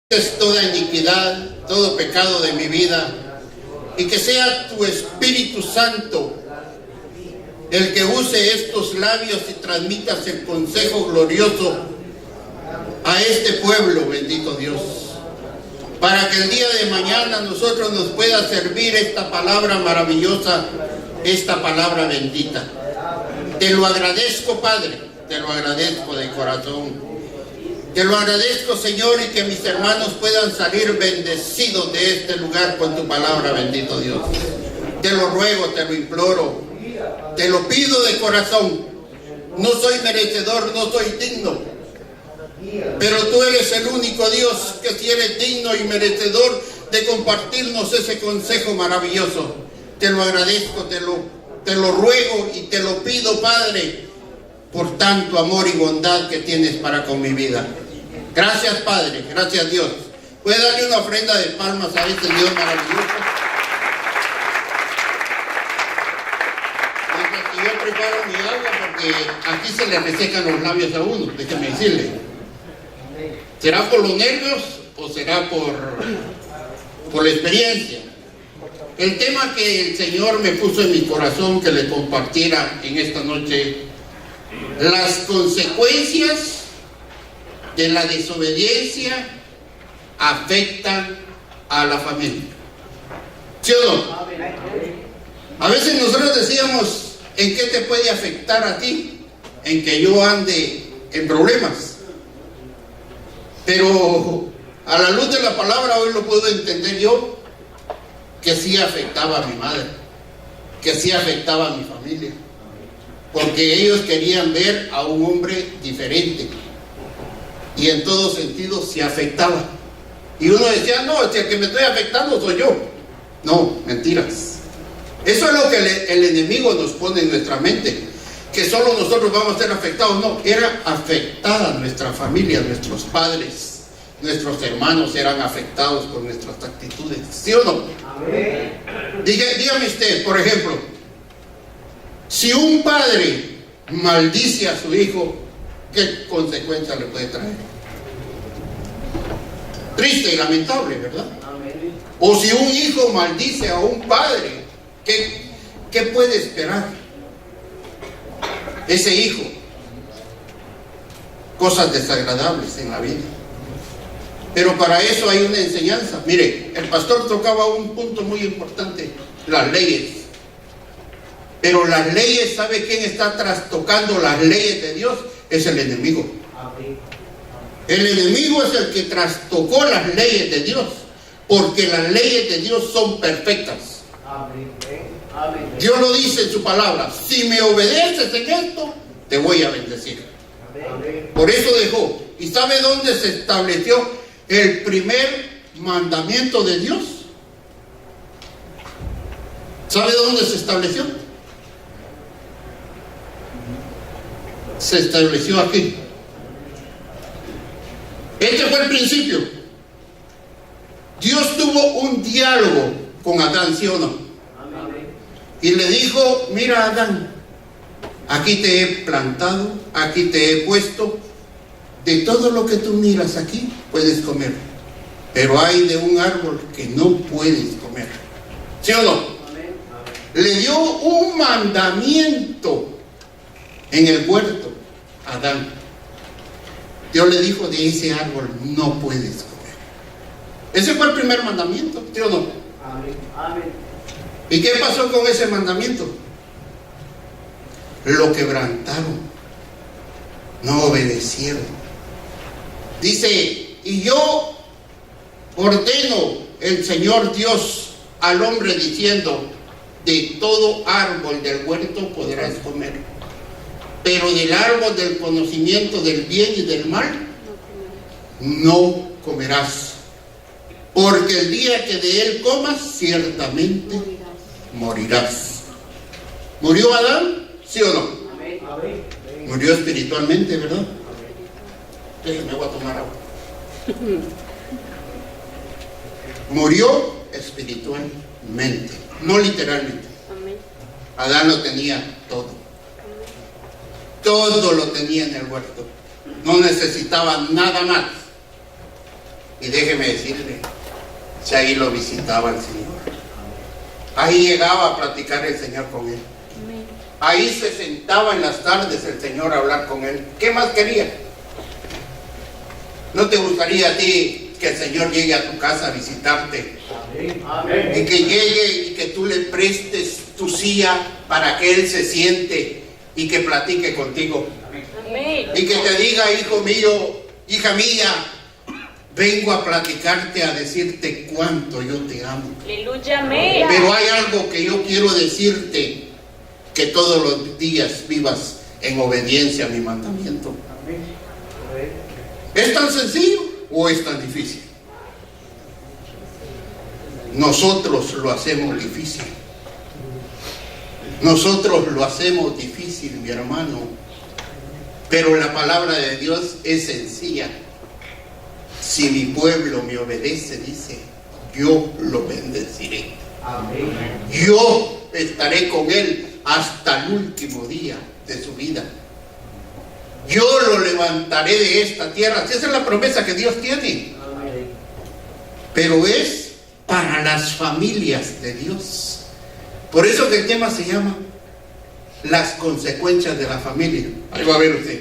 toda iniquidad, todo pecado de mi vida, y que sea tu Espíritu Santo el que use estos labios y transmitas el consejo glorioso a este pueblo, bendito Dios, para que el día de mañana nosotros nos pueda servir esta palabra maravillosa, esta palabra bendita. Te lo agradezco, Padre, te lo agradezco de corazón. Te lo agradezco, Señor, y que mis hermanos puedan salir bendecidos de este lugar con tu palabra, bendito Dios. Te lo ruego, te lo imploro, te lo pido de corazón. No soy merecedor, no soy digno, pero tú eres el único Dios que sí eres digno y merecedor de compartirnos ese consejo maravilloso. Te lo agradezco, te lo ruego y te lo pido, Padre, por tanto amor y bondad que tienes para con mi vida. Gracias, Padre, gracias, Dios. ¿Puede darle una ofrenda de palmas a este Dios maravilloso? Mientras que yo preparo mi agua, porque aquí se le resecan los labios a uno, déjeme decirle. ¿Será por los nervios o será por la experiencia? El tema que el Señor me puso en mi corazón que le compartiera en esta noche: las consecuencias de la desobediencia afectan a la familia. ¿Sí o no? A veces nosotros decíamos, ¿en qué te puede afectar a ti? En que yo ande en problemas. Pero a la luz de la palabra hoy lo puedo entender yo, que sí afectaba a mi madre, que sí afectaba a mi familia, porque ellos querían ver a un hombre diferente y en todo sentido se afectaba. Y uno decía, no, el que me estoy afectando soy yo. No, mentiras. Eso es lo que el enemigo nos pone en nuestra mente, que solo nosotros vamos a ser afectados. No, era afectada nuestra familia, nuestros padres, nuestros hermanos eran afectados por nuestras actitudes. ¿Sí o no? Amén. Dígame usted, por ejemplo, si un padre maldice a su hijo, ¿qué consecuencia le puede traer? Triste y lamentable, ¿verdad? Amén. O si un hijo maldice a un padre, ¿qué puede esperar ese hijo? Cosas desagradables en la vida. Pero para eso hay una enseñanza. Mire, el pastor tocaba un punto muy importante: las leyes. Pero las leyes, ¿sabe quién está trastocando las leyes de Dios? Es el enemigo. El enemigo es el que trastocó las leyes de Dios, porque las leyes de Dios son perfectas. Dios lo dice en su palabra: si me obedeces en esto, te voy a bendecir. Por eso dejó. ¿Y sabe dónde se estableció el primer mandamiento de Dios? ¿Sabe dónde se estableció? Se estableció aquí. Este fue el principio. Dios tuvo un diálogo con Adán, ¿sí o no? Y le dijo: mira, Adán, aquí te he plantado, aquí te he puesto, de todo lo que tú miras aquí puedes comer, pero hay de un árbol que no puedes comer. ¿Sí o no? Le dio un mandamiento en el huerto a Adán. Dios le dijo: de ese árbol no puedes comer. Ese fue el primer mandamiento, ¿sí o no? Amén. ¿Y qué pasó con ese mandamiento? Lo quebrantaron, no obedecieron. Dice: y yo ordeno el Señor Dios al hombre diciendo: de todo árbol del huerto podrás comer, pero del árbol del conocimiento del bien y del mal no comerás, porque el día que de él comas ciertamente morirás. ¿Murió Adán? ¿Sí o no? Murió espiritualmente, ¿verdad? Déjenme, voy a tomar agua. Murió espiritualmente, no literalmente. Adán lo tenía todo. Todo lo tenía en el huerto. No necesitaba nada más. Y déjeme decirle, si ahí lo visitaba el Señor, ahí llegaba a platicar el Señor con él, ahí se sentaba en las tardes el Señor a hablar con él. ¿Qué más quería? ¿No te gustaría a ti que el Señor llegue a tu casa a visitarte? Amén. Y que llegue y que tú le prestes tu silla para que Él se siente y que platique contigo. Amén. Y que te diga, hijo mío, hija mía, vengo a platicarte, a decirte cuánto yo te amo. Aleluya, amén. Pero hay algo que yo quiero decirte, que todos los días vivas en obediencia a mi mandamiento. Amén. ¿Es tan sencillo o es tan difícil? Nosotros lo hacemos difícil. Nosotros lo hacemos difícil, mi hermano. Pero la palabra de Dios es sencilla. Si mi pueblo me obedece, dice, yo lo bendeciré. Amén. Yo estaré con él hasta el último día de su vida. Yo lo levantaré de esta tierra. Esa es la promesa que Dios tiene. Amén. Pero es para las familias de Dios. Por eso que el tema se llama las consecuencias de la familia. Ahí va a ver usted.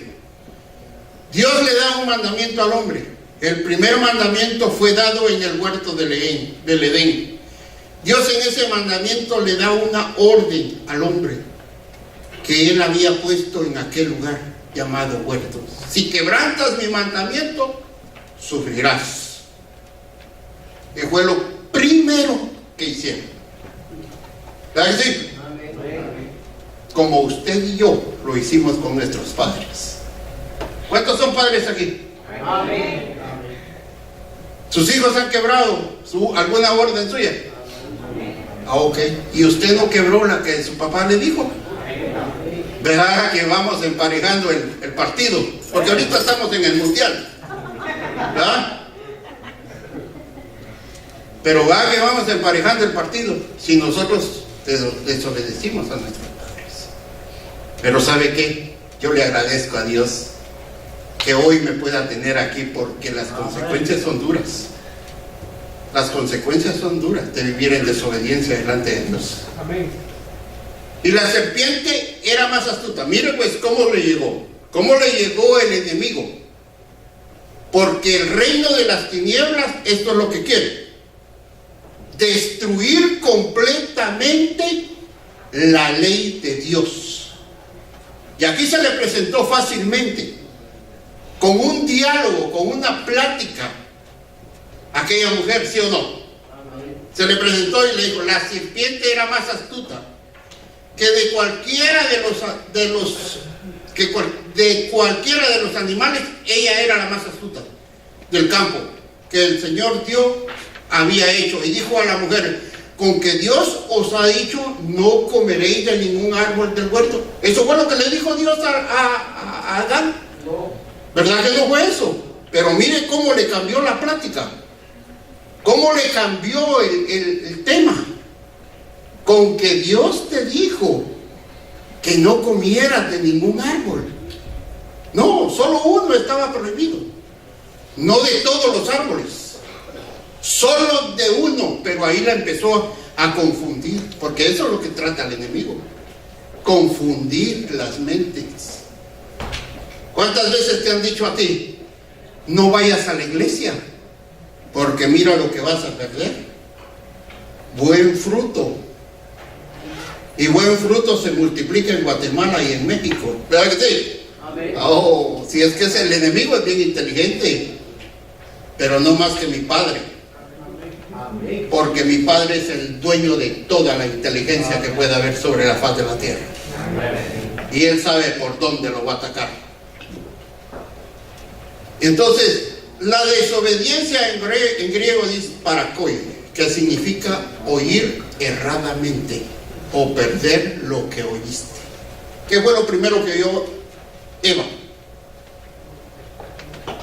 Dios le da un mandamiento al hombre. El primer mandamiento fue dado en el huerto del Edén. Dios en ese mandamiento le da una orden al hombre que él había puesto en aquel lugar llamado huerto. Si quebrantas mi mandamiento, sufrirás. Que fue lo primero que hicieron. ¿Verdad que sí? Como usted y yo lo hicimos con nuestros padres. ¿Cuántos son padres aquí? Amén. ¿Sus hijos han quebrado alguna orden suya? Ah, ok. ¿Y usted no quebró la que su papá le dijo? Verá que vamos emparejando el partido, porque ahorita estamos en el mundial, ¿verdad? Pero va que vamos emparejando el partido si nosotros desobedecimos a nuestros padres. Pero ¿sabe qué? Yo le agradezco a Dios que hoy me pueda tener aquí, porque las consecuencias son duras. Las consecuencias son duras de vivir en desobediencia delante de Dios. Amén. Y la serpiente era más astuta. Mire pues cómo le llegó. ¿Cómo le llegó el enemigo? Porque el reino de las tinieblas, esto es lo que quiere: destruir completamente la ley de Dios. Y aquí se le presentó fácilmente, con un diálogo, con una plática, aquella mujer, ¿sí o no? Se le presentó y le dijo: la serpiente era más astuta que de cualquiera de cualquiera de los animales. Ella era la más astuta del campo que el Señor Dios había hecho. Y dijo a la mujer: con que Dios os ha dicho, no comeréis de ningún árbol del huerto. Eso fue lo que le dijo Dios a Adán. ¿Verdad que no fue eso? Pero mire cómo le cambió la plática, cómo le cambió el tema. Con que Dios te dijo que no comieras de ningún árbol. No, solo uno estaba prohibido. No de todos los árboles, solo de uno. Pero ahí la empezó a confundir, porque eso es lo que trata el enemigo: confundir las mentes. ¿Cuántas veces te han dicho a ti: no vayas a la iglesia, porque mira lo que vas a perder? Buen fruto. Y buen fruto se multiplica en Guatemala y en México. ¿Verdad que sí? Amén. Oh, si es que el enemigo es bien inteligente, pero no más que mi padre. Amén. Porque mi padre es el dueño de toda la inteligencia que pueda haber sobre la faz de la tierra. Amén. Y él sabe por dónde lo va a atacar. Entonces, la desobediencia en griego dice parakoi, que significa oír erradamente o perder lo que oíste. ¿Qué fue lo primero que oyó Eva?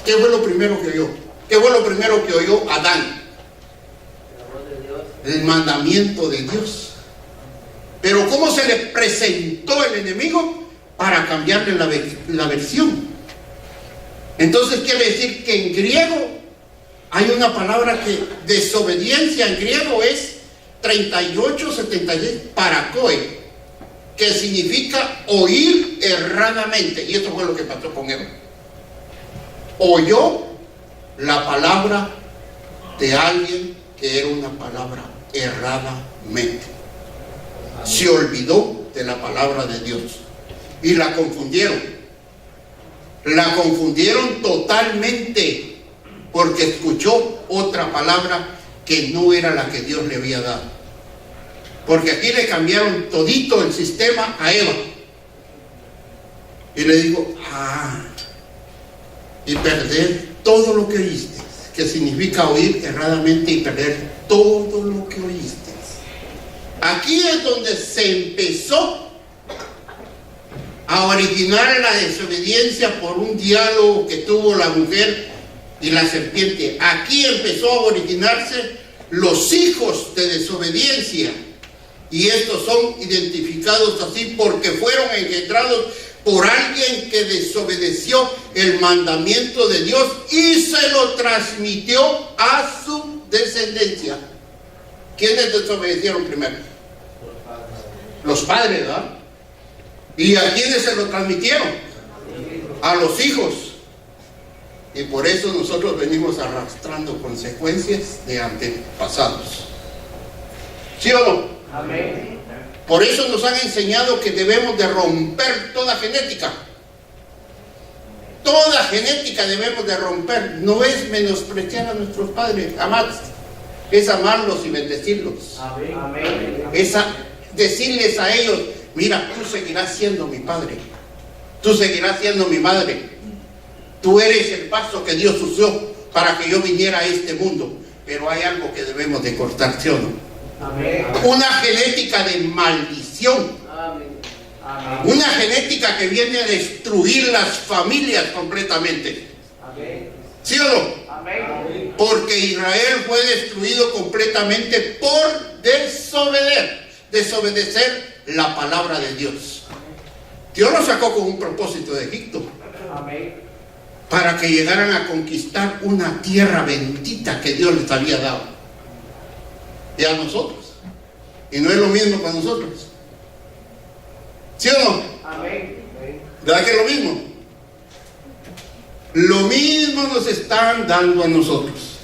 ¿Qué fue lo primero que oyó? ¿Qué fue lo primero que oyó Adán? El mandamiento de Dios. Pero ¿cómo se le presentó el enemigo para cambiarle la versión? Entonces quiere decir que en griego hay una palabra que desobediencia en griego es 3876, paracoe, que significa oír erradamente. Y esto fue lo que pasó con Eva. Oyó la palabra de alguien que era una palabra erradamente. Se olvidó de la palabra de Dios y la confundieron. La confundieron totalmente porque escuchó otra palabra que no era la que Dios le había dado. Porque aquí le cambiaron todito el sistema a Eva. Y le digo, y perder todo lo que oíste, que significa oír erradamente y perder todo lo que oíste. Aquí es donde se empezó a originar la desobediencia por un diálogo que tuvo la mujer y la serpiente. Aquí empezó a originarse los hijos de desobediencia. Y estos son identificados así porque fueron engendrados por alguien que desobedeció el mandamiento de Dios y se lo transmitió a su descendencia. ¿Quiénes desobedecieron primero? Los padres, ¿verdad? ¿Y a quiénes se lo transmitieron? A los hijos. Y por eso nosotros venimos arrastrando consecuencias de antepasados. ¿Sí o no? Amén. Por eso nos han enseñado que debemos de romper toda genética. Toda genética debemos de romper. No es menospreciar a nuestros padres, amarlos, es amarlos y bendecirlos. Amén. Es decirles a ellos, mira, tú seguirás siendo mi padre, tú seguirás siendo mi madre, tú eres el paso que Dios usó para que yo viniera a este mundo, pero hay algo que debemos de cortar, ¿sí o no? Amén. Una genética de maldición. Amén. Amén. Una genética que viene a destruir las familias completamente. Amén. ¿Sí o no? Amén. Porque Israel fue destruido completamente por desobedecer la palabra de Dios. Dios los sacó con un propósito de Egipto. Amén. Para que llegaran a conquistar una tierra bendita que Dios les había dado. Y a nosotros. Y no es lo mismo para nosotros. ¿Sí o no? Amén. ¿Verdad que es lo mismo? Lo mismo nos están dando a nosotros.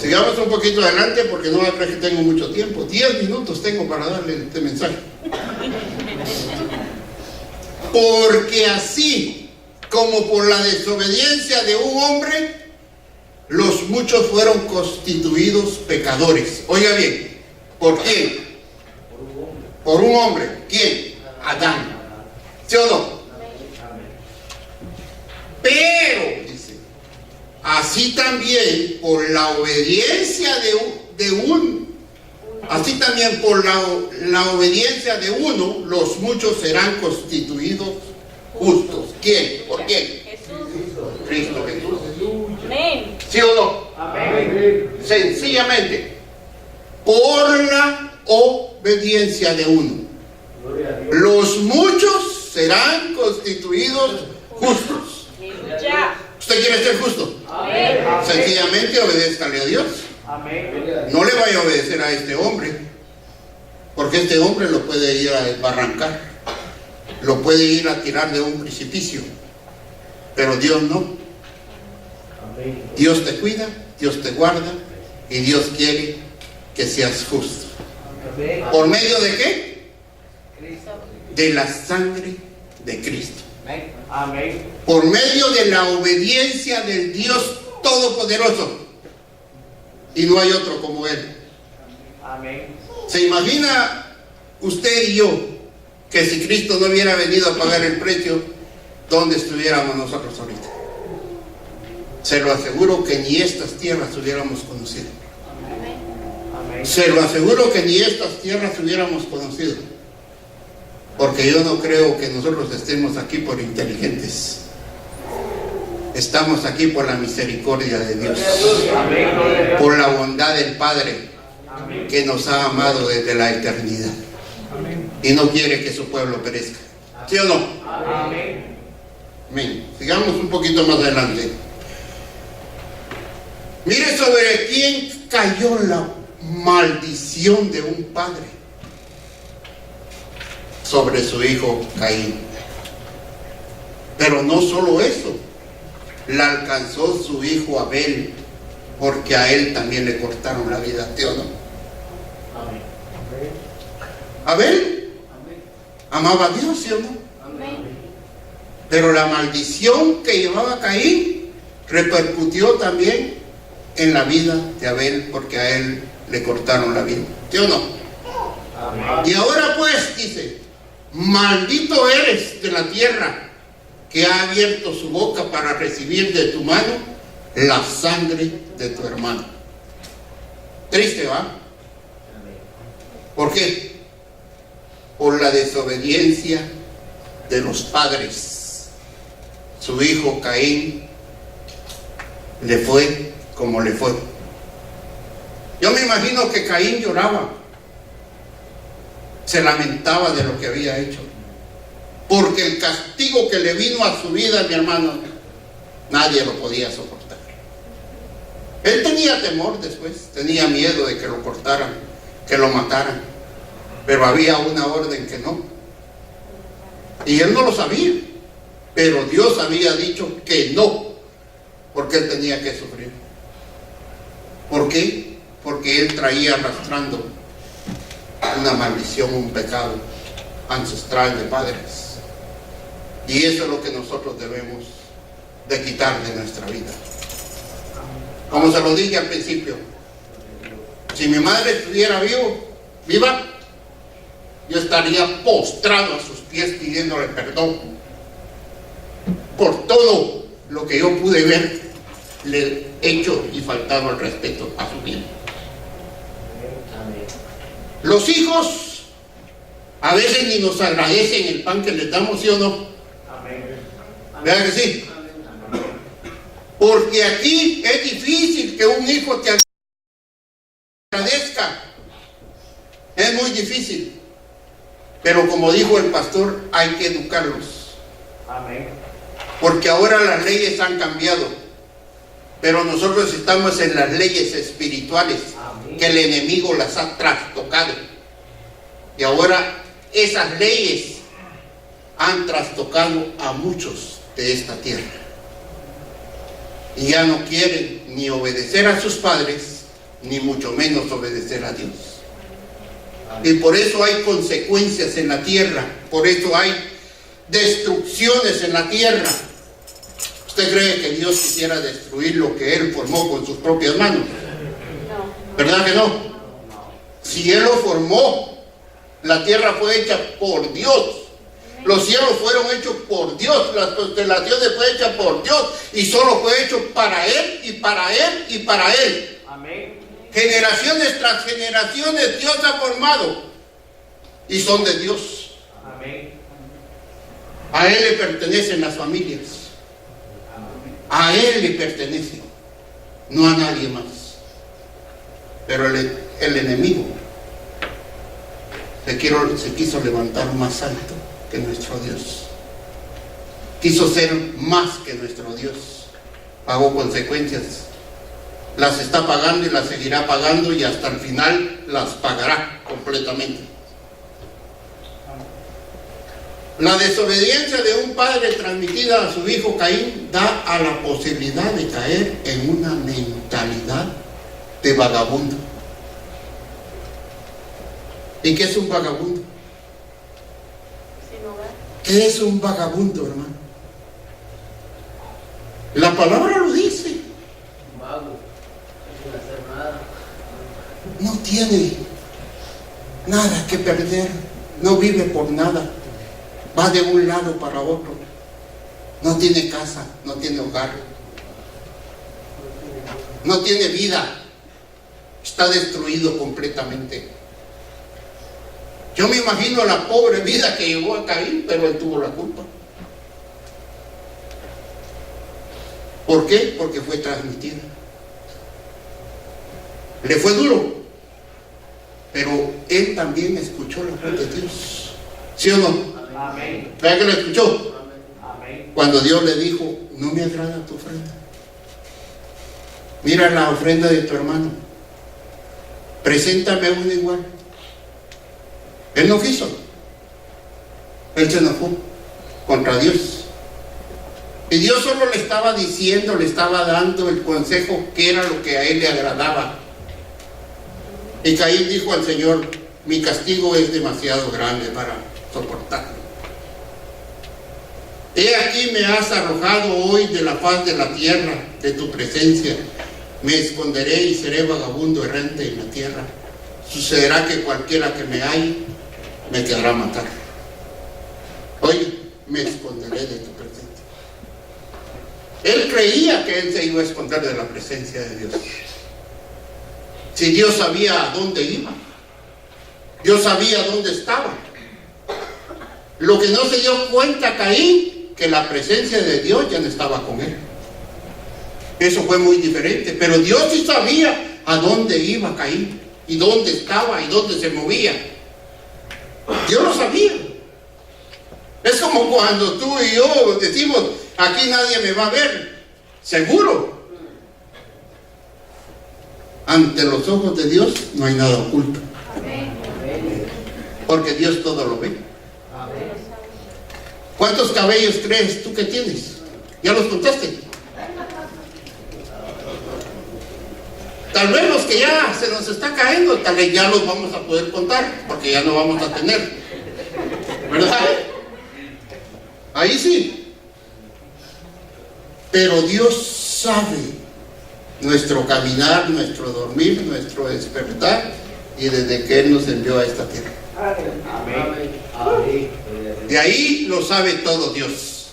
Sigamos un poquito adelante porque no creo que tengo mucho tiempo. 10 minutos tengo para darle este mensaje. Porque así como por la desobediencia de un hombre, los muchos fueron constituidos pecadores. Oiga bien, ¿por quién? Por un hombre. ¿Quién? Adán. ¿Sí o no? Pero, dice, así también por la obediencia así también por la obediencia de uno, los muchos serán constituidos justos. ¿Quién? ¿Por quién? Cristo Jesús. Amén. ¿Sí o no? Amén. Sencillamente, por la obediencia de uno, los muchos serán constituidos justos. ¿Usted quiere ser justo? Amén. Sencillamente obedézcale a Dios. Amén. No le vaya a obedecer a este hombre, porque este hombre lo puede ir a desbarrancar, lo puede ir a tirar de un precipicio, pero Dios no. Amén. Dios te cuida, Dios te guarda y Dios quiere que seas justo. Amén. ¿Por medio de qué? De la sangre de Cristo. Amén. Por medio de la obediencia del Dios Todopoderoso. Y no hay otro como Él. Amén. ¿Se imagina usted y yo que si Cristo no hubiera venido a pagar el precio, dónde estuviéramos nosotros ahorita? Se lo aseguro que ni estas tierras hubiéramos conocido. Amén. Se lo aseguro que ni estas tierras hubiéramos conocido. Porque yo no creo que nosotros estemos aquí por inteligentes. Estamos aquí por la misericordia de Dios. Amén. Por la bondad del Padre. Amén. Que nos ha amado desde la eternidad. Amén. Y no quiere que su pueblo perezca. ¿Sí o no? Amén. Amén. Sigamos un poquito más adelante. Mire sobre quién cayó la maldición de un padre. Sobre su hijo Caín. Pero no solo eso, la alcanzó su hijo Abel, porque a él también le cortaron la vida, ¿sí o no? Amén. Abel amaba a Dios, ¿sí o no? Amén. Pero la maldición que llevaba Caín repercutió también en la vida de Abel, porque a él le cortaron la vida, ¿sí o no? Amén. Y ahora pues dice: maldito eres de la tierra, que ha abierto su boca para recibir de tu mano la sangre de tu hermano. Triste, ¿va? ¿Por qué? Por la desobediencia de los padres. Su hijo Caín le fue como le fue. Yo me imagino que Caín lloraba, se lamentaba de lo que había hecho, porque el castigo que le vino a su vida, mi hermano, nadie lo podía soportar. Él tenía temor después, tenía miedo de que lo cortaran, que lo mataran, pero había una orden que no. Y él no lo sabía, pero Dios había dicho que no, porque él tenía que sufrir. ¿Por qué? Porque él traía arrastrando una maldición, un pecado ancestral de padres. Y eso es lo que nosotros debemos de quitar de nuestra vida. Como se lo dije al principio, si mi madre estuviera viva, yo estaría postrado a sus pies pidiéndole perdón por todo lo que yo pude ver le hecho y faltado al respeto a su vida. Los hijos a veces ni nos agradecen el pan que les damos, ¿sí o no? ¿Verdad que sí? Porque aquí es difícil que un hijo te agradezca. Es muy difícil. Pero como dijo el pastor, hay que educarlos. Amén. Porque ahora las leyes han cambiado. Pero nosotros estamos en las leyes espirituales. Amén. Que el enemigo las ha trastocado. Y ahora esas leyes han trastocado a muchos de esta tierra. Y ya no quieren ni obedecer a sus padres, ni mucho menos obedecer a Dios. Y por eso hay consecuencias en la tierra, por eso hay destrucciones en la tierra. ¿Usted cree que Dios quisiera destruir lo que Él formó con sus propias manos? No. ¿Verdad que no? Si Él lo formó, la tierra fue hecha por Dios. Los cielos fueron hechos por Dios, las constelaciones fue hecha por Dios y solo fue hecho para Él y para Él y para Él. Amén. Generaciones tras generaciones Dios ha formado y son de Dios. Amén. A Él le pertenecen las familias. A Él le pertenece, no a nadie más. Pero el enemigo se quiso levantar más alto que nuestro Dios. Quiso ser más que nuestro Dios. Pagó consecuencias. Las está pagando y las seguirá pagando y hasta el final las pagará completamente. La desobediencia de un padre transmitida a su hijo Caín da a la posibilidad de caer en una mentalidad de vagabundo. ¿Y qué es un vagabundo? ¿Qué es un vagabundo, hermano? La palabra lo dice. Vago, sin hacer nada. No tiene nada que perder, no vive por nada, va de un lado para otro, no tiene casa, no tiene hogar, no tiene vida, está destruido completamente. Yo me imagino la pobre vida que llevó a Caín, pero él tuvo la culpa. ¿Por qué? Porque fue transmitida. Le fue duro, pero él también escuchó la voz de Dios. ¿Sí o no? Amén. ¿Verdad que lo escuchó? Amén. Cuando Dios le dijo: no me agrada tu ofrenda. Mira la ofrenda de tu hermano. Preséntame uno igual. Él no quiso. Él se enojó contra Dios. Y Dios solo le estaba diciendo, le estaba dando el consejo que era lo que a él le agradaba. Y Caín dijo al Señor: mi castigo es demasiado grande para soportarlo. He aquí me has arrojado hoy de la faz de la tierra, de tu presencia. Me esconderé y seré vagabundo errante en la tierra. Sucederá que cualquiera que me halle me querrá matar. Hoy me esconderé de tu presencia. Él creía que él se iba a esconder de la presencia de Dios. Si Dios sabía a dónde iba, Dios sabía dónde estaba. Lo que no se dio cuenta Caín, que la presencia de Dios ya no estaba con él. Eso fue muy diferente. Pero Dios sí sabía a dónde iba Caín, y dónde estaba, y dónde se movía. Dios lo sabía. Es como cuando tú y yo decimos: aquí nadie me va a ver. Seguro. Ante los ojos de Dios no hay nada oculto. Porque Dios todo lo ve. ¿Cuántos cabellos crees tú que tienes? ¿Ya los contaste? Tal vez los que ya se nos está cayendo, tal vez ya los vamos a poder contar, porque ya no vamos a tener. ¿Verdad? Ahí sí. Pero Dios sabe nuestro caminar, nuestro dormir, nuestro despertar, y desde que Él nos envió a esta tierra. Amén. De ahí lo sabe todo Dios.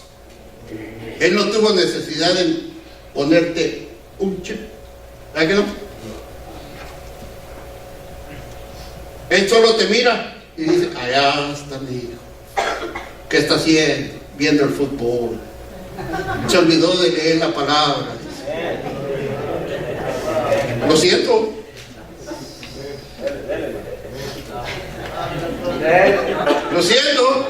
Él no tuvo necesidad de ponerte un chip. ¿Verdad que no? Él solo te mira y dice: allá está mi hijo. ¿Qué está haciendo? Viendo el fútbol. Se olvidó de leer la palabra. Lo siento. Lo siento.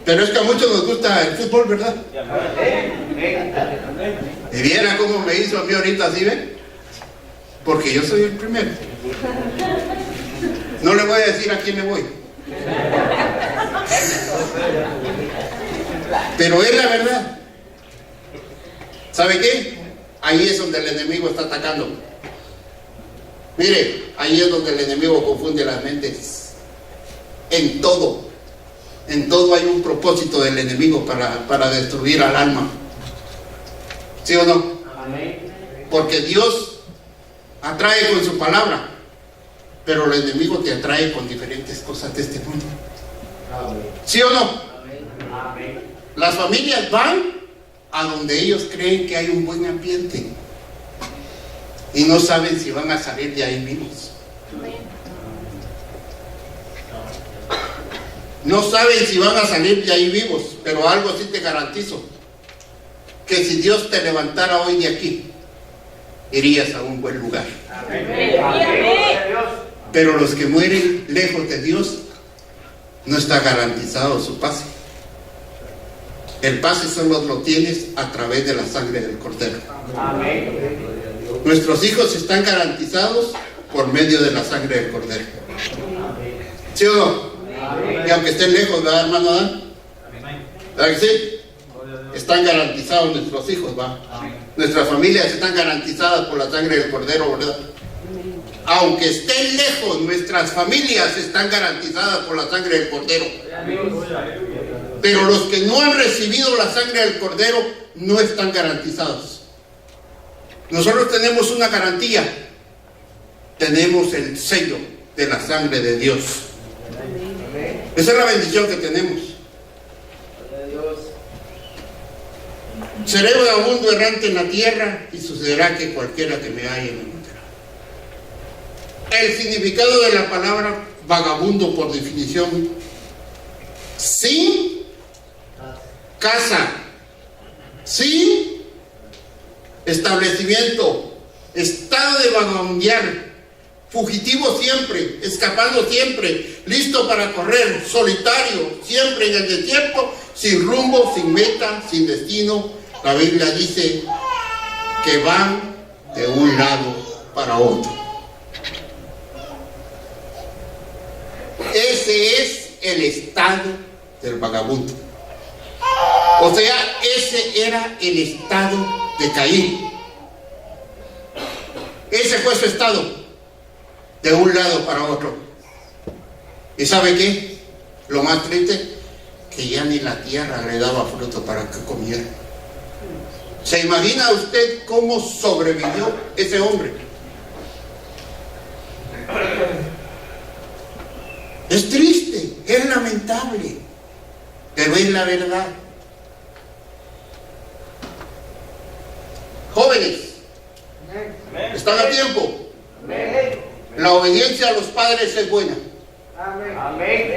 Pero es que a muchos nos gusta el fútbol, ¿verdad? Y viera cómo me hizo a mí ahorita, ¿sí ven? Porque yo soy el primero. No le voy a decir a quién le voy. Pero es la verdad. ¿Sabe qué? Ahí es donde el enemigo está atacando. Mire, ahí es donde el enemigo confunde las mentes. En todo hay un propósito del enemigo para destruir al alma. ¿Sí o no? Porque Dios atrae con su palabra, pero el enemigo te atrae con diferentes cosas de este mundo. ¿Sí o no? Las familias van a donde ellos creen que hay un buen ambiente y no saben si van a salir de ahí vivos. No saben si van a salir de ahí vivos, pero algo sí te garantizo: que si Dios te levantara hoy de aquí, irías a un buen lugar. Pero los que mueren lejos de Dios, no está garantizado su pase. El pase solo lo tienes a través de la sangre del Cordero. Nuestros hijos están garantizados por medio de la sangre del Cordero. ¿Sí o no? Y aunque estén lejos, ¿verdad, hermano Adán? ¿Verdad que sí? Están garantizados nuestros hijos, ¿va? Nuestras familias están garantizadas por la sangre del Cordero, ¿verdad? Aunque estén lejos, nuestras familias están garantizadas por la sangre del Cordero. Pero los que no han recibido la sangre del Cordero no están garantizados. Nosotros tenemos una garantía. Tenemos el sello de la sangre de Dios. Esa es la bendición que tenemos. Seré vagabundo errante en la tierra, y sucederá que cualquiera que me halle me encontrará. El significado de la palabra vagabundo, por definición: sin casa, sin establecimiento, estado de vagabundear, fugitivo siempre, escapando siempre, listo para correr, solitario, siempre en el desierto, sin rumbo, sin meta, sin destino. La Biblia dice que van de un lado para otro. Ese es el estado del vagabundo. O sea, ese era el estado de Caín. Ese fue su estado, de un lado para otro. ¿Y sabe qué? Lo más triste, que ya ni la tierra le daba fruto para que comiera. ¿Se imagina usted cómo sobrevivió ese hombre? Es triste, es lamentable, pero es la verdad. Jóvenes, ¿están a tiempo? La obediencia a los padres es buena.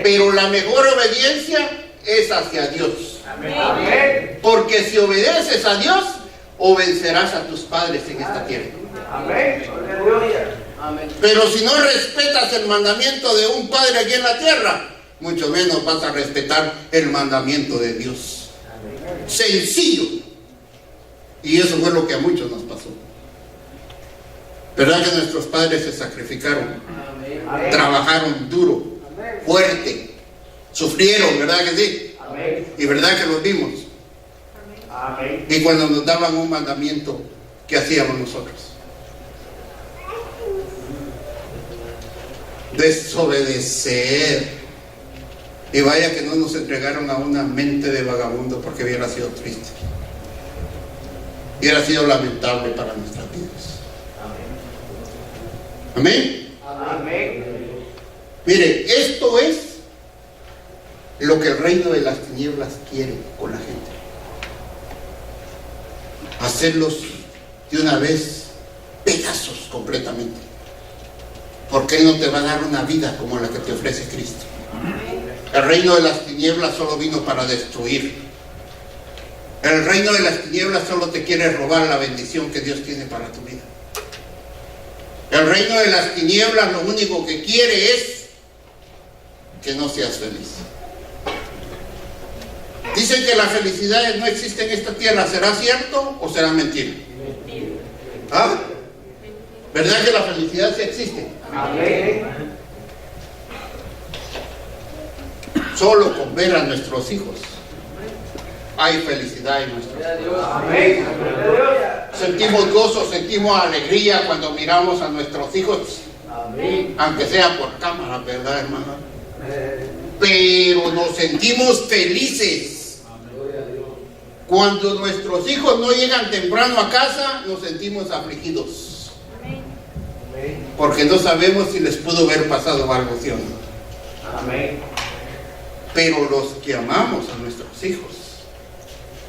Pero la mejor obediencia es hacia Dios. Porque si obedeces a Dios, obedecerás a tus padres en esta tierra. Pero si no respetas el mandamiento de un padre aquí en la tierra, mucho menos vas a respetar el mandamiento de Dios. Sencillo. Y eso fue lo que a muchos nos pasó. ¿Verdad que nuestros padres se sacrificaron? Trabajaron duro, fuerte, sufrieron, ¿verdad que sí? Y verdad que los vimos. Y cuando nos daban un mandamiento, ¿qué hacíamos nosotros? Desobedecer. Y vaya que no nos entregaron a una mente de vagabundo, porque hubiera sido triste, hubiera sido lamentable para nuestras vidas. Amén. Mire, esto es lo que el reino de las tinieblas quiere con la gente. Hacerlos de una vez pedazos completamente. Porque Él no te va a dar una vida como la que te ofrece Cristo. El reino de las tinieblas solo vino para destruir. El reino de las tinieblas solo te quiere robar la bendición que Dios tiene para tu vida. El reino de las tinieblas lo único que quiere es que no seas feliz. Dicen que la felicidad no existe en esta tierra. ¿Será cierto o será mentira? ¿Ah? ¿Verdad que la felicidad sí existe? Solo con ver a nuestros hijos hay felicidad en nuestros hijos. Sentimos gozo, sentimos alegría cuando miramos a nuestros hijos, aunque sea por cámara, ¿verdad, hermano? Pero nos sentimos felices cuando nuestros hijos no llegan temprano a casa. Nos sentimos afligidos porque no sabemos si les pudo haber pasado algo, ¿sí o no? Pero los que amamos a nuestros hijos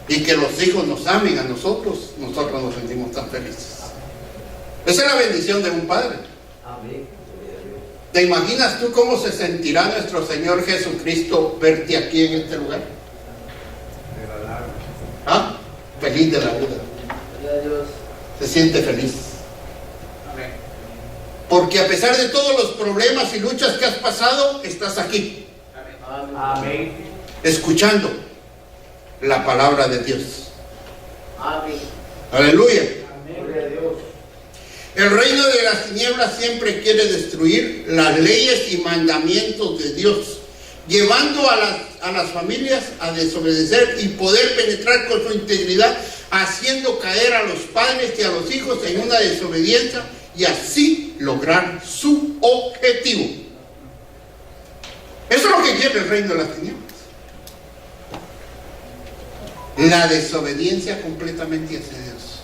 y que los hijos nos amen a nosotros, nosotros nos sentimos tan felices. Esa es la bendición de un padre. ¿Te imaginas tú cómo se sentirá nuestro Señor Jesucristo verte aquí en este lugar? ¿Ah? Feliz de la vida. Se siente feliz. Porque a pesar de todos los problemas y luchas que has pasado, estás aquí. Escuchando la palabra de Dios. Aleluya. El reino de las tinieblas siempre quiere destruir las leyes y mandamientos de Dios, llevando a las familias a desobedecer y poder penetrar con su integridad, haciendo caer a los padres y a los hijos en una desobediencia y así lograr su objetivo. Eso es lo que quiere el reino de las tinieblas. La desobediencia completamente hacia Dios.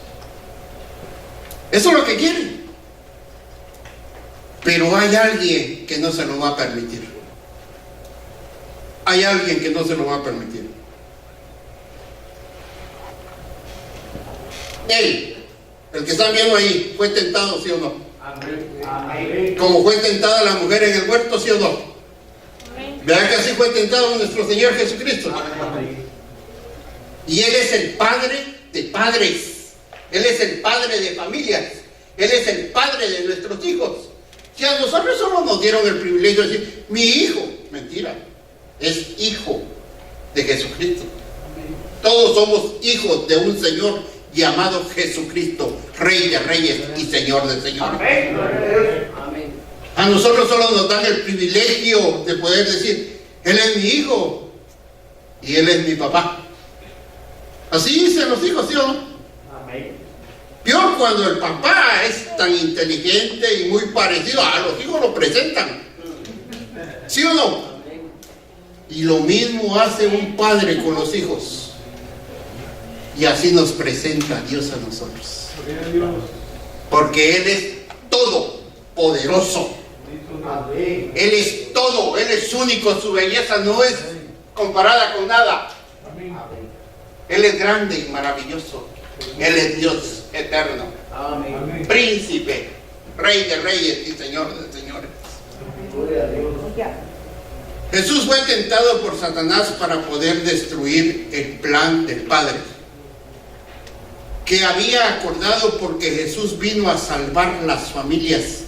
Eso es lo que quieren. Pero hay alguien que no se lo va a permitir. Hay alguien que no se lo va a permitir. Él, el que están viendo ahí, ¿fue tentado, sí o no? Como fue tentada la mujer en el huerto, sí o no. Vean que así fue tentado nuestro Señor Jesucristo. Y Él es el Padre de padres. Él es el Padre de familias. Él es el Padre de nuestros hijos. Si a nosotros solo nos dieron el privilegio de decir, mi hijo, mentira, es hijo de Jesucristo. Todos somos hijos de un Señor llamado Jesucristo, Rey de Reyes y Señor de Señores. Amén. A nosotros solo nos dan el privilegio de poder decir, Él es mi hijo y Él es mi papá. Así dicen los hijos, ¿sí o no? Amén. Peor cuando el papá es tan inteligente y muy parecido, a los hijos lo presentan. ¿Sí o no? Y lo mismo hace un padre con los hijos. Y así nos presenta Dios a nosotros. Porque Él es todopoderoso. Amén. Él es todo, Él es único, su belleza no es comparada con nada. Él es grande y maravilloso. Él es Dios eterno, Amén. príncipe, Rey de Reyes y Señor de Señores. Gloria a Dios. Jesús fue tentado por Satanás para poder destruir el plan del Padre, que había acordado, porque Jesús vino a salvar las familias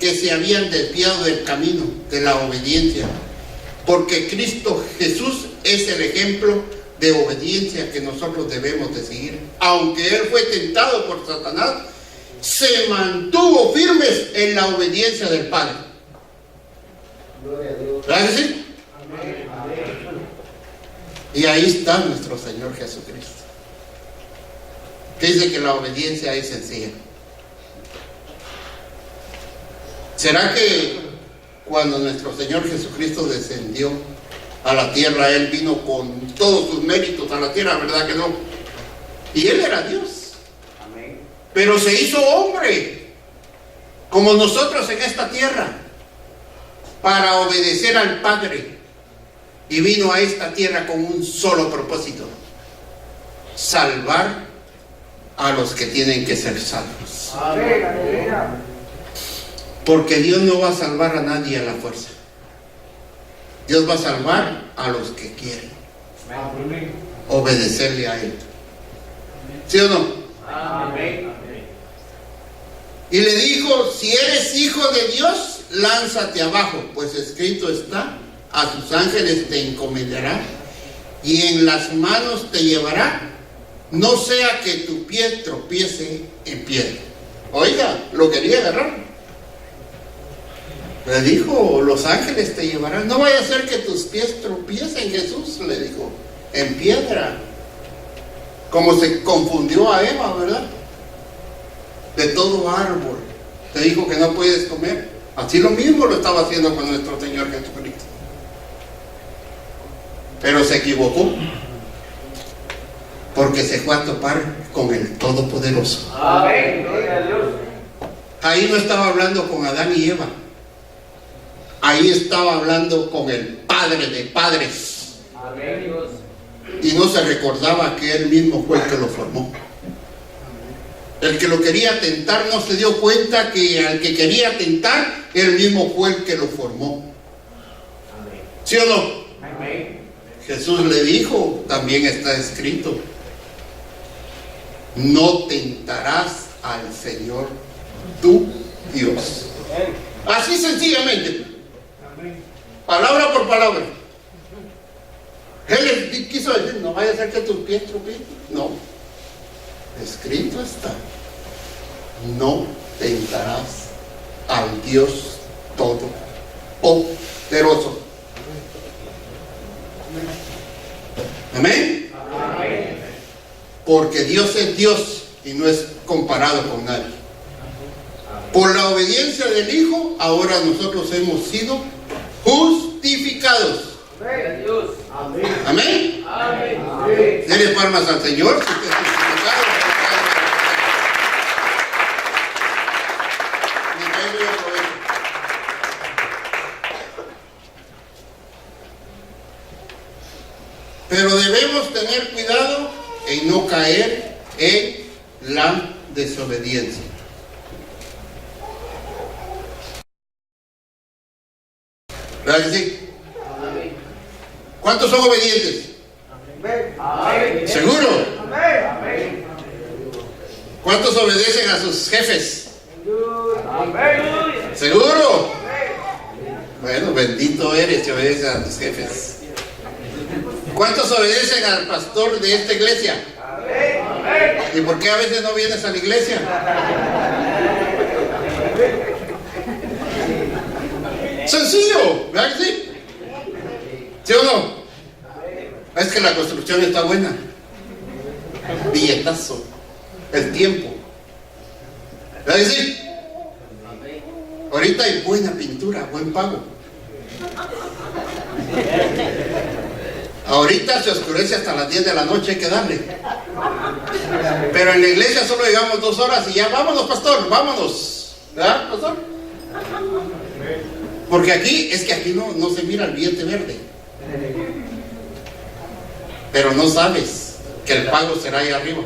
que se habían desviado del camino de la obediencia, porque Cristo Jesús es el ejemplo de obediencia que nosotros debemos de seguir. Aunque Él fue tentado por Satanás, se mantuvo firmes en la obediencia del Padre. Gloria a Dios. ¿Verdad que sí? Amén. Y ahí está nuestro Señor Jesucristo, que dice que la obediencia es sencilla. ¿Será que cuando nuestro Señor Jesucristo descendió a la tierra, Él vino con todos sus méritos a la tierra? ¿Verdad que no? Y Él era Dios, Amén. pero se hizo hombre como nosotros en esta tierra para obedecer al Padre, y vino a esta tierra con un solo propósito: salvar a los que tienen que ser salvos. Amén. Porque Dios no va a salvar a nadie a la fuerza. Dios va a salvar a los que quieren Amén. obedecerle a Él. ¿Sí o no? Amén. Y le dijo: si eres hijo de Dios, lánzate abajo, pues escrito está: a sus ángeles te encomendará y en las manos te llevará, no sea que tu pie tropiece en piedra. Oiga, lo quería agarrar. Le dijo: los ángeles te llevarán, no vaya a ser que tus pies tropiecen, Jesús le dijo, en piedra. Como se confundió a Eva, ¿verdad? De todo árbol te dijo que no puedes comer. Así lo mismo lo estaba haciendo con nuestro Señor Jesucristo. Pero se equivocó, porque se fue a topar con el Todopoderoso. Amén. Gloria a Dios. Ahí no estaba hablando con Adán y Eva. Ahí estaba hablando con el Padre de padres. Amén. Dios. Y no se recordaba que Él mismo fue el que lo formó. El que lo quería tentar no se dio cuenta que al que quería tentar, Él mismo fue el que lo formó. Amén. ¿Sí o no? Amén. Jesús le dijo, también está escrito: no tentarás al Señor tu Dios. Así sencillamente, palabra por palabra. Él les quiso decir: no vaya a ser que tus pies tropiecen. No, escrito está: no tentarás al Dios Todopoderoso. Amén. Amén. Porque Dios es Dios y no es comparado con nadie. Por la obediencia del Hijo, ahora nosotros hemos sido justificados. Gloria a Dios. Amén. Amén. Amén. Amén. Denle palmas al Señor. Si usted es justificado. Pero debemos tener cuidado en no caer en la desobediencia. ¿Verdad que sí? Amén. ¿Cuántos son obedientes? Amén. ¿Seguro? Amén. ¿Cuántos obedecen a sus jefes? Amén. ¿Seguro? Bueno, bendito eres si obedeces a tus jefes. ¿Cuántos obedecen al pastor de esta iglesia? Amén. ¿Y por qué a veces no vienes a la iglesia? Sencillo, ¿verdad que sí? ¿Sí o no? Es que la construcción está buena. Billetazo. El tiempo. ¿Verdad que sí? Ahorita hay buena pintura, buen pago. Ahorita se oscurece hasta las 10 de la noche, hay que darle. Pero en la iglesia solo llegamos 2 horas y ya, vámonos, pastor, vámonos. ¿Verdad, pastor? Porque aquí, es que aquí no se mira el billete verde. Pero no sabes que el pago será ahí arriba.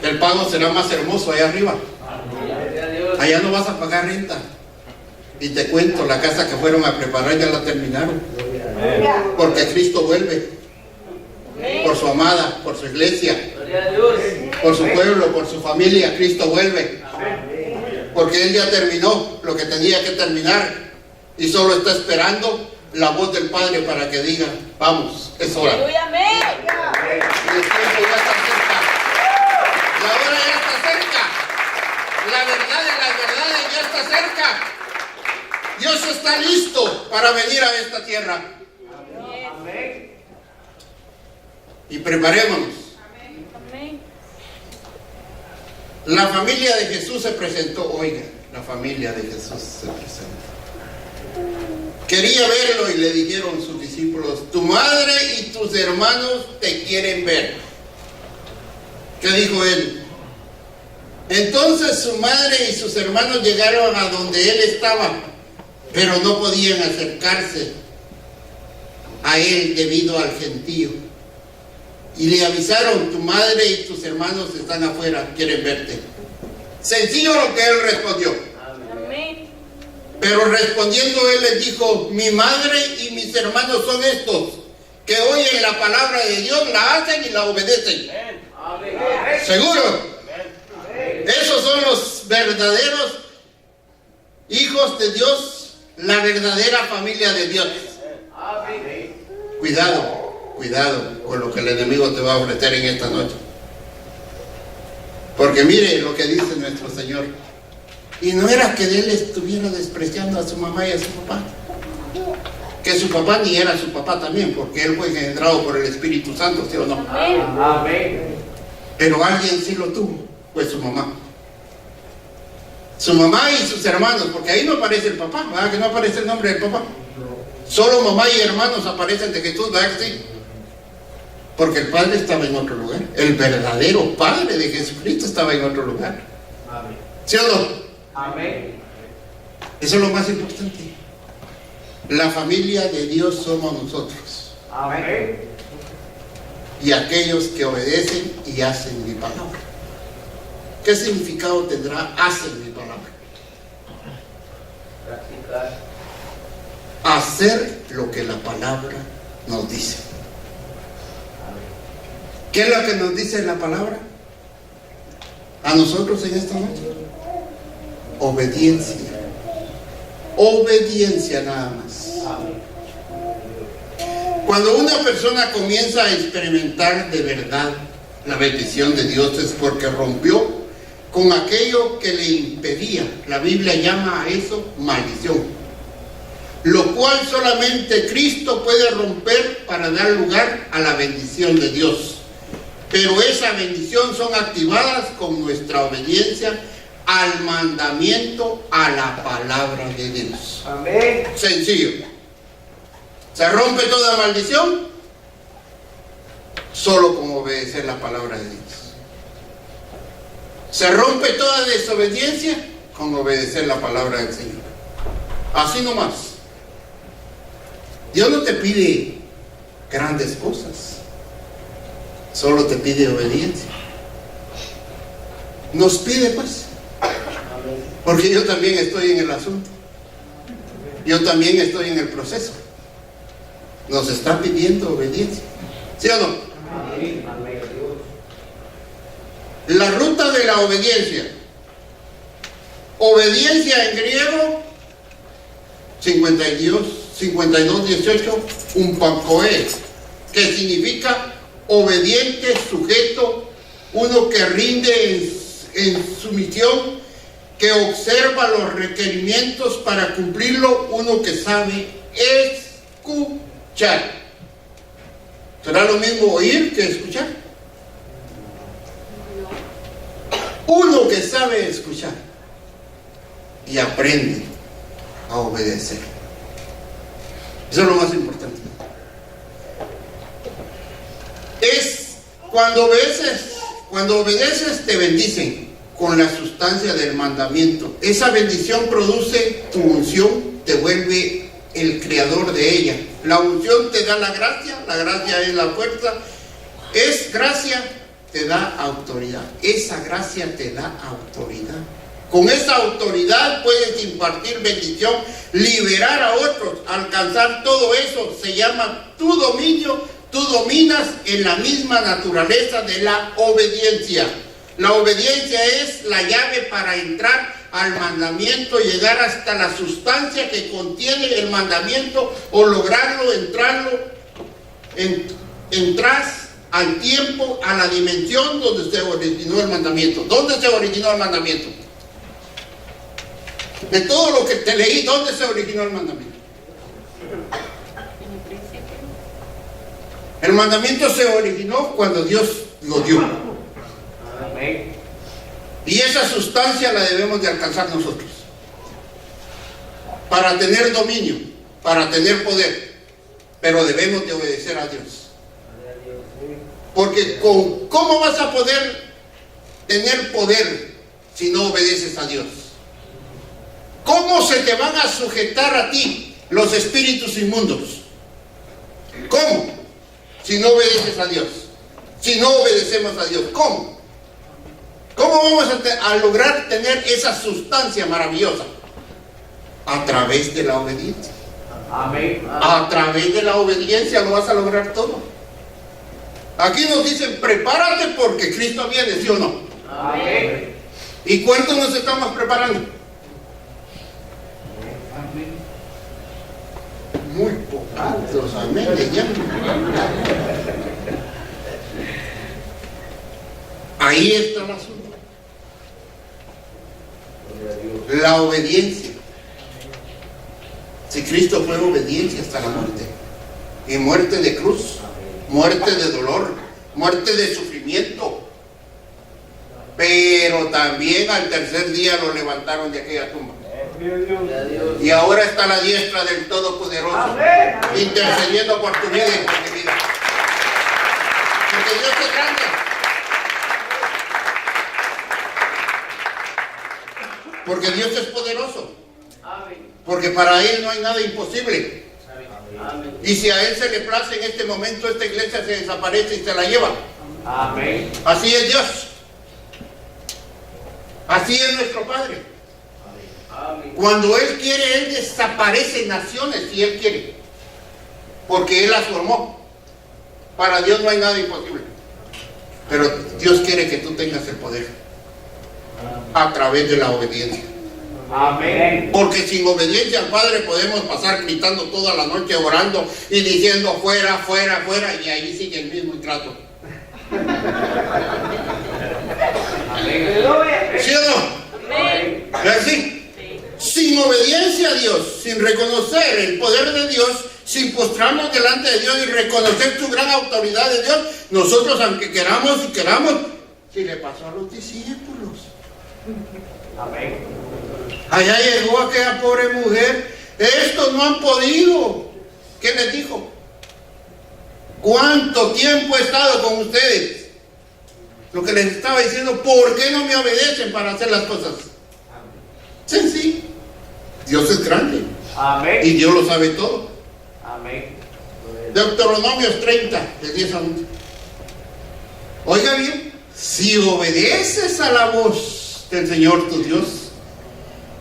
El pago será más hermoso ahí arriba. Allá no vas a pagar renta. Y te cuento, la casa que fueron a preparar ya la terminaron. Porque Cristo vuelve. Por su amada, por su iglesia, por su pueblo, por su familia, Cristo vuelve. Porque Él ya terminó lo que tenía que terminar. Y solo está esperando la voz del Padre para que diga, vamos, es hora. Y el tiempo ya está cerca. La hora ya está cerca. La verdad de las verdades ya está cerca. Dios está listo para venir a esta tierra. Y preparémonos. La familia de Jesús se presentó. Oiga, la familia de Jesús se presentó. Quería verlo y le dijeron sus discípulos, tu madre y tus hermanos te quieren ver. ¿Qué dijo él? Entonces su madre y sus hermanos llegaron a donde él estaba, pero no podían acercarse a él debido al gentío. Y le avisaron, tu madre y tus hermanos están afuera, quieren verte. Sencillo lo que él respondió. Amén. Pero respondiendo él les dijo, mi madre y mis hermanos son estos, que oyen la palabra de Dios, la hacen y la obedecen. ¿Seguro? Esos son los verdaderos hijos de Dios, la verdadera familia de Dios. Cuidado con lo que el enemigo te va a ofrecer en esta noche. Porque mire lo que dice nuestro Señor. Y no era que él estuviera despreciando a su mamá y a su papá. Que su papá ni era su papá también, porque él fue engendrado por el Espíritu Santo, ¿sí o no? Amén. Pero alguien sí lo tuvo, fue su mamá. Su mamá y sus hermanos, porque ahí no aparece el papá, ¿verdad? Que no aparece el nombre del papá. Solo mamá y hermanos aparecen de Jesús, ¿verdad que sí? Porque el Padre estaba en otro lugar. El verdadero Padre de Jesucristo estaba en otro lugar. Amén. ¿Sí o no? Amén. Eso es lo más importante. La familia de Dios somos nosotros. Amén. Y aquellos que obedecen y hacen mi palabra. ¿Qué significado tendrá hacen mi palabra? Practicar. Hacer lo que la palabra nos dice. ¿Qué es lo que nos dice la palabra a nosotros en esta noche? Obediencia. Obediencia nada más. Cuando una persona comienza a experimentar de verdad la bendición de Dios es porque rompió con aquello que le impedía. La Biblia llama a eso maldición, lo cual solamente Cristo puede romper para dar lugar a la bendición de Dios. Pero esa bendición son activadas con nuestra obediencia al mandamiento, a la palabra de Dios. Amén. Sencillo. Se rompe toda maldición solo con obedecer la palabra de Dios. Se rompe toda desobediencia con obedecer la palabra del Señor. Así nomás. Dios no te pide grandes cosas, solo te pide obediencia. Nos pide pues, porque yo también estoy en el asunto, yo también estoy en el proceso. Nos está pidiendo obediencia, ¿sí o no? Amén. La ruta de la obediencia. Obediencia en griego 52:18, un pancoe, que significa obediente, sujeto, uno que rinde en su misión, que observa los requerimientos para cumplirlo, uno que sabe escuchar. ¿Será lo mismo oír que escuchar? Uno que sabe escuchar y aprende a obedecer. Eso es lo más importante. Es cuando obedeces te bendicen con la sustancia del mandamiento. Esa bendición produce tu unción, te vuelve el creador de ella. La unción te da la gracia es la fuerza. Es gracia, te da autoridad. Esa gracia te da autoridad. Con esa autoridad puedes impartir bendición, liberar a otros, alcanzar todo eso. Se llama tu dominio. Tú dominas en la misma naturaleza de la obediencia. La obediencia es la llave para entrar al mandamiento, llegar hasta la sustancia que contiene el mandamiento o lograrlo, entras al tiempo, a la dimensión donde se originó el mandamiento. ¿Dónde se originó el mandamiento? De todo lo que te leí, ¿dónde se originó el mandamiento? El mandamiento se originó cuando Dios lo dio. Amén. Y esa sustancia la debemos de alcanzar nosotros. Para tener dominio, para tener poder. Pero debemos de obedecer a Dios. Porque ¿cómo vas a poder tener poder si no obedeces a Dios? ¿Cómo se te van a sujetar a ti los espíritus inmundos? ¿Cómo? Si no obedeces a Dios, si no obedecemos a Dios, ¿cómo? ¿Cómo vamos a lograr tener esa sustancia maravillosa? A través de la obediencia. Amén. A través de la obediencia lo vas a lograr todo. Aquí nos dicen, prepárate porque Cristo viene, ¿sí o no? Amén. ¿Y cuántos nos estamos preparando? Muy pocos, amén. Ahí está el asunto. La obediencia. Si Cristo fue obediencia hasta la muerte, y muerte de cruz, muerte de dolor, muerte de sufrimiento, pero también al tercer día lo levantaron de aquella tumba. Y ahora está a la diestra del Todopoderoso, Amén. intercediendo por tu vida y por mi vida. Porque Dios es grande. Porque Dios es poderoso. Porque para Él no hay nada imposible. Y si a Él se le place en este momento, esta iglesia se desaparece y se la lleva. Amén. Así es Dios. Así es nuestro Padre. Cuando Él quiere, Él desaparece naciones si Él quiere. Porque Él las formó. Para Dios no hay nada imposible. Pero Dios quiere que tú tengas el poder. A través de la obediencia. Amén. Porque sin obediencia al Padre podemos pasar gritando toda la noche, orando y diciendo fuera, fuera, fuera, y ahí sigue el mismo trato. Amén. ¿Sí o no? Amén. ¿Es así? Sin obediencia a Dios, sin reconocer el poder de Dios, sin postrarnos delante de Dios y reconocer su gran autoridad de Dios, nosotros, aunque queramos y queramos, si le pasó a los discípulos. Amén. Allá llegó aquella pobre mujer, estos no han podido. ¿Qué les dijo? ¿Cuánto tiempo he estado con ustedes? Lo que les estaba diciendo, ¿por qué no me obedecen para hacer las cosas? Sencillo. Dios es grande. Amén. Y Dios lo sabe todo. Amén. Deuteronomios 30, de 10 a 11. Oiga bien, si obedeces a la voz del Señor tu Dios,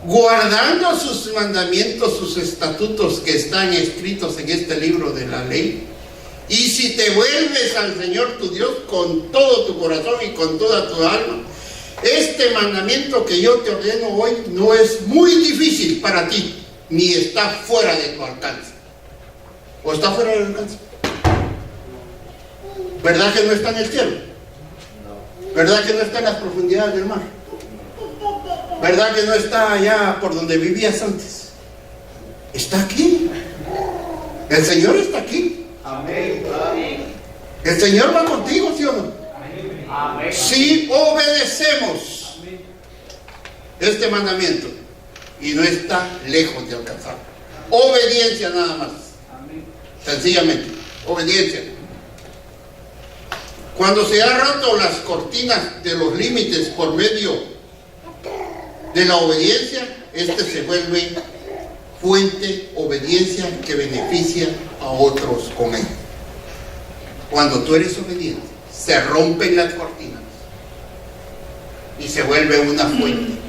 guardando sus mandamientos, sus estatutos que están escritos en este libro de la ley, y si te vuelves al Señor tu Dios con todo tu corazón y con toda tu alma, este mandamiento que yo te ordeno hoy no es muy difícil para ti, ni está fuera de tu alcance. ¿O está fuera del alcance? ¿Verdad que no está en el cielo? ¿Verdad que no está en las profundidades del mar? ¿Verdad que no está allá por donde vivías antes? Está aquí. El Señor está aquí. Amén. El Señor va contigo, ¿sí o no? Amén. Si obedecemos este mandamiento, y no está lejos de alcanzar. Obediencia nada más. Sencillamente, obediencia. Cuando se han roto las cortinas de los límites por medio de la obediencia, este se vuelve fuente, obediencia que beneficia a otros con él. Cuando tú eres obediente, se rompen las cortinas y se vuelve una fuente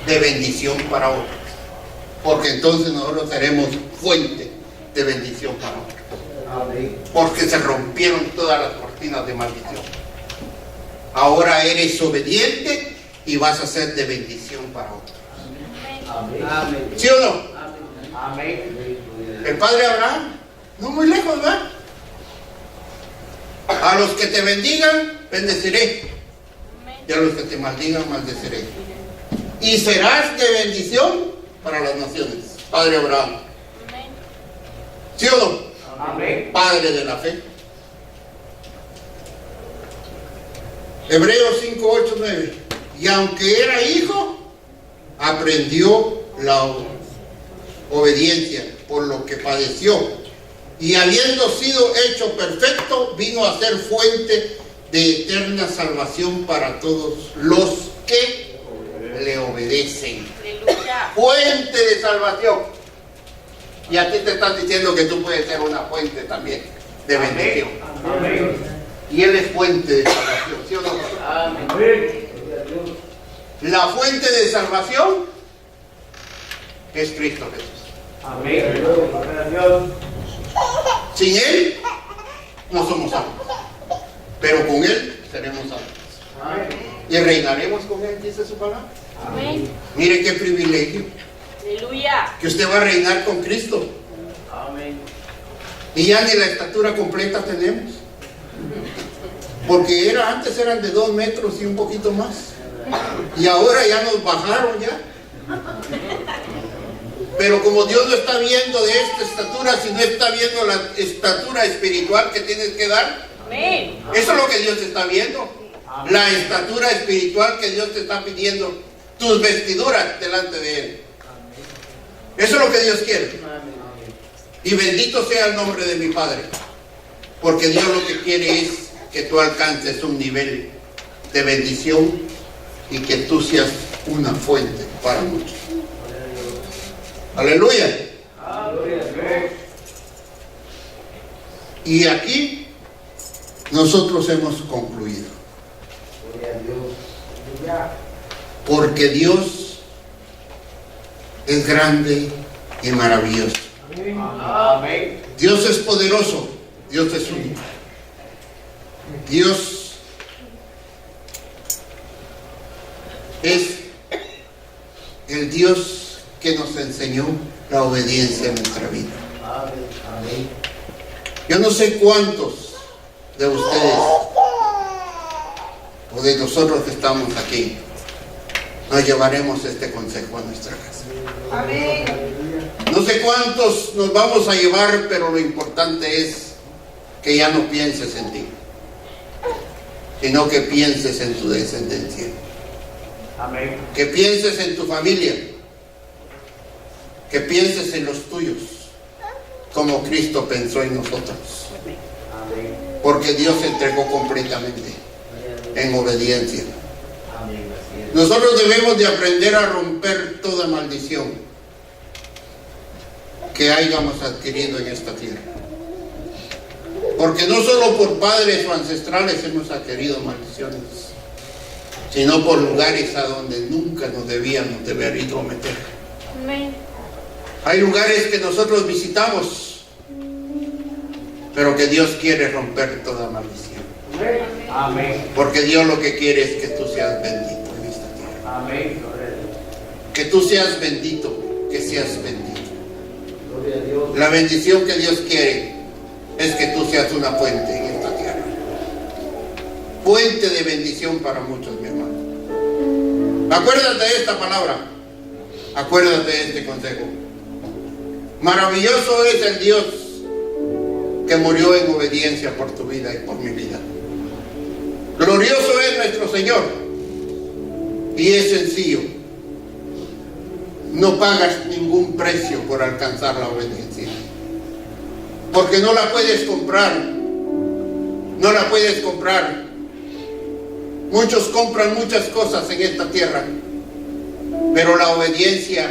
de bendición para otros. Porque entonces nosotros seremos fuente de bendición para otros. Porque se rompieron todas las cortinas de maldición. Ahora eres obediente y vas a ser de bendición para otros. Amén. ¿Sí o no? Amén. El padre Abraham, no muy lejos, ¿verdad? A los que te bendigan, bendeciré. Y a los que te maldigan, maldeciré. Y serás de bendición para las naciones. Padre Abraham. ¿Sí o no? Amén. Padre de la fe. Hebreos 5, 8, 9. Y aunque era hijo, aprendió la obediencia por lo que padeció. Y habiendo sido hecho perfecto, vino a ser fuente de eterna salvación para todos los que le obedecen. Aleluya. Fuente de salvación. Y a ti te están diciendo que tú puedes ser una fuente también de bendición. Amén. Y Él es fuente de salvación, ¿sí o no? Amén. La fuente de salvación es Cristo Jesús. Amén. Gloria a Dios. Sin Él no somos salvos, pero con Él seremos salvos. Amén. Y reinaremos con Él, dice su palabra. Amén. Mire qué privilegio, Aleluya. que usted va a reinar con Cristo. Amén. Y ya ni la estatura completa tenemos. Porque antes eran de 2 metros y un poquito más. Y ahora ya nos bajaron ya. Pero como Dios no está viendo de esta estatura, sino está viendo la estatura espiritual que tienes que dar. Amén. Eso es lo que Dios está viendo. La estatura espiritual que Dios te está pidiendo. Tus vestiduras delante de Él. Eso es lo que Dios quiere. Y bendito sea el nombre de mi Padre. Porque Dios lo que quiere es que tú alcances un nivel de bendición y que tú seas una fuente para muchos. Aleluya. Y aquí nosotros hemos concluido. Porque Dios es grande y maravilloso. Amén. Dios es poderoso. Dios es único. Dios es el Dios que nos enseñó la obediencia en nuestra vida. Amén. Yo no sé cuántos de ustedes o de nosotros que estamos aquí nos llevaremos este consejo a nuestra casa. Amén. No sé cuántos nos vamos a llevar, pero lo importante es que ya no pienses en ti, sino que pienses en tu descendencia, Amén. que pienses en tu familia, que pienses en los tuyos, como Cristo pensó en nosotros, Amén. porque Dios se entregó completamente en obediencia. Amén. Así es. Nosotros debemos de aprender a romper toda maldición que hayamos adquirido en esta tierra. Porque no solo por padres o ancestrales hemos adquirido maldiciones, sino por lugares a donde nunca nos debíamos de haber ido a meter. Amén. Hay lugares que nosotros visitamos, pero que Dios quiere romper toda maldición. Amén. Porque Dios lo que quiere es que tú seas bendito en esta tierra. Amén. Gloria a Dios. Que tú seas bendito, que seas bendito. Gloria a Dios. La bendición que Dios quiere es que tú seas una fuente en esta tierra. fuente de bendición para muchos, mi hermano. Acuérdate de esta palabra, acuérdate de este consejo. Maravilloso es el Dios que murió en obediencia por tu vida y por mi vida. Glorioso es nuestro Señor y es sencillo. No pagas ningún precio por alcanzar la obediencia, porque no la puedes comprar. No la puedes comprar. Muchos compran muchas cosas en esta tierra, pero la obediencia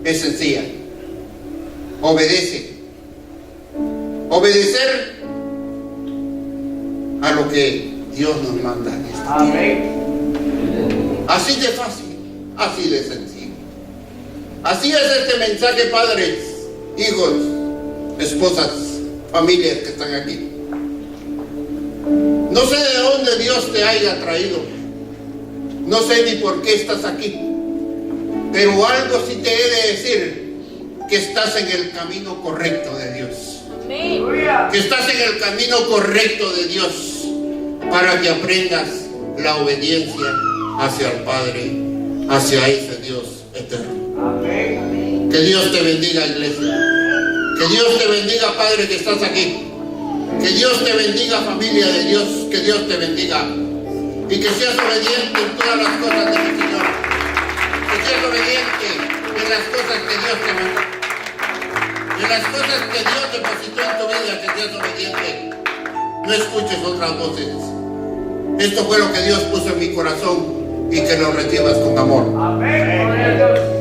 es sencilla. Obedece. Obedecer a lo que Dios nos manda en esta tierra. Amén. Así de fácil, así de sencillo. Así es este mensaje, padres, hijos, esposas, familias que están aquí. No sé de dónde Dios te haya traído, no sé ni por qué estás aquí, pero algo sí te he de decir, que estás en el camino correcto de Dios. Amén. Que estás en el camino correcto de Dios, para que aprendas la obediencia hacia el Padre, hacia ese Dios eterno. Amén. Que Dios te bendiga, iglesia. Que Dios te bendiga, Padre, que estás aquí. Que Dios te bendiga, familia de Dios. Que Dios te bendiga. Y que seas obediente en todas las cosas de mi Señor. Que seas obediente en las cosas que Dios te mandó. En las cosas que Dios depositó en tu vida, que seas obediente. No escuches otras voces. Esto fue lo que Dios puso en mi corazón, y que lo recibas con amor. Amén.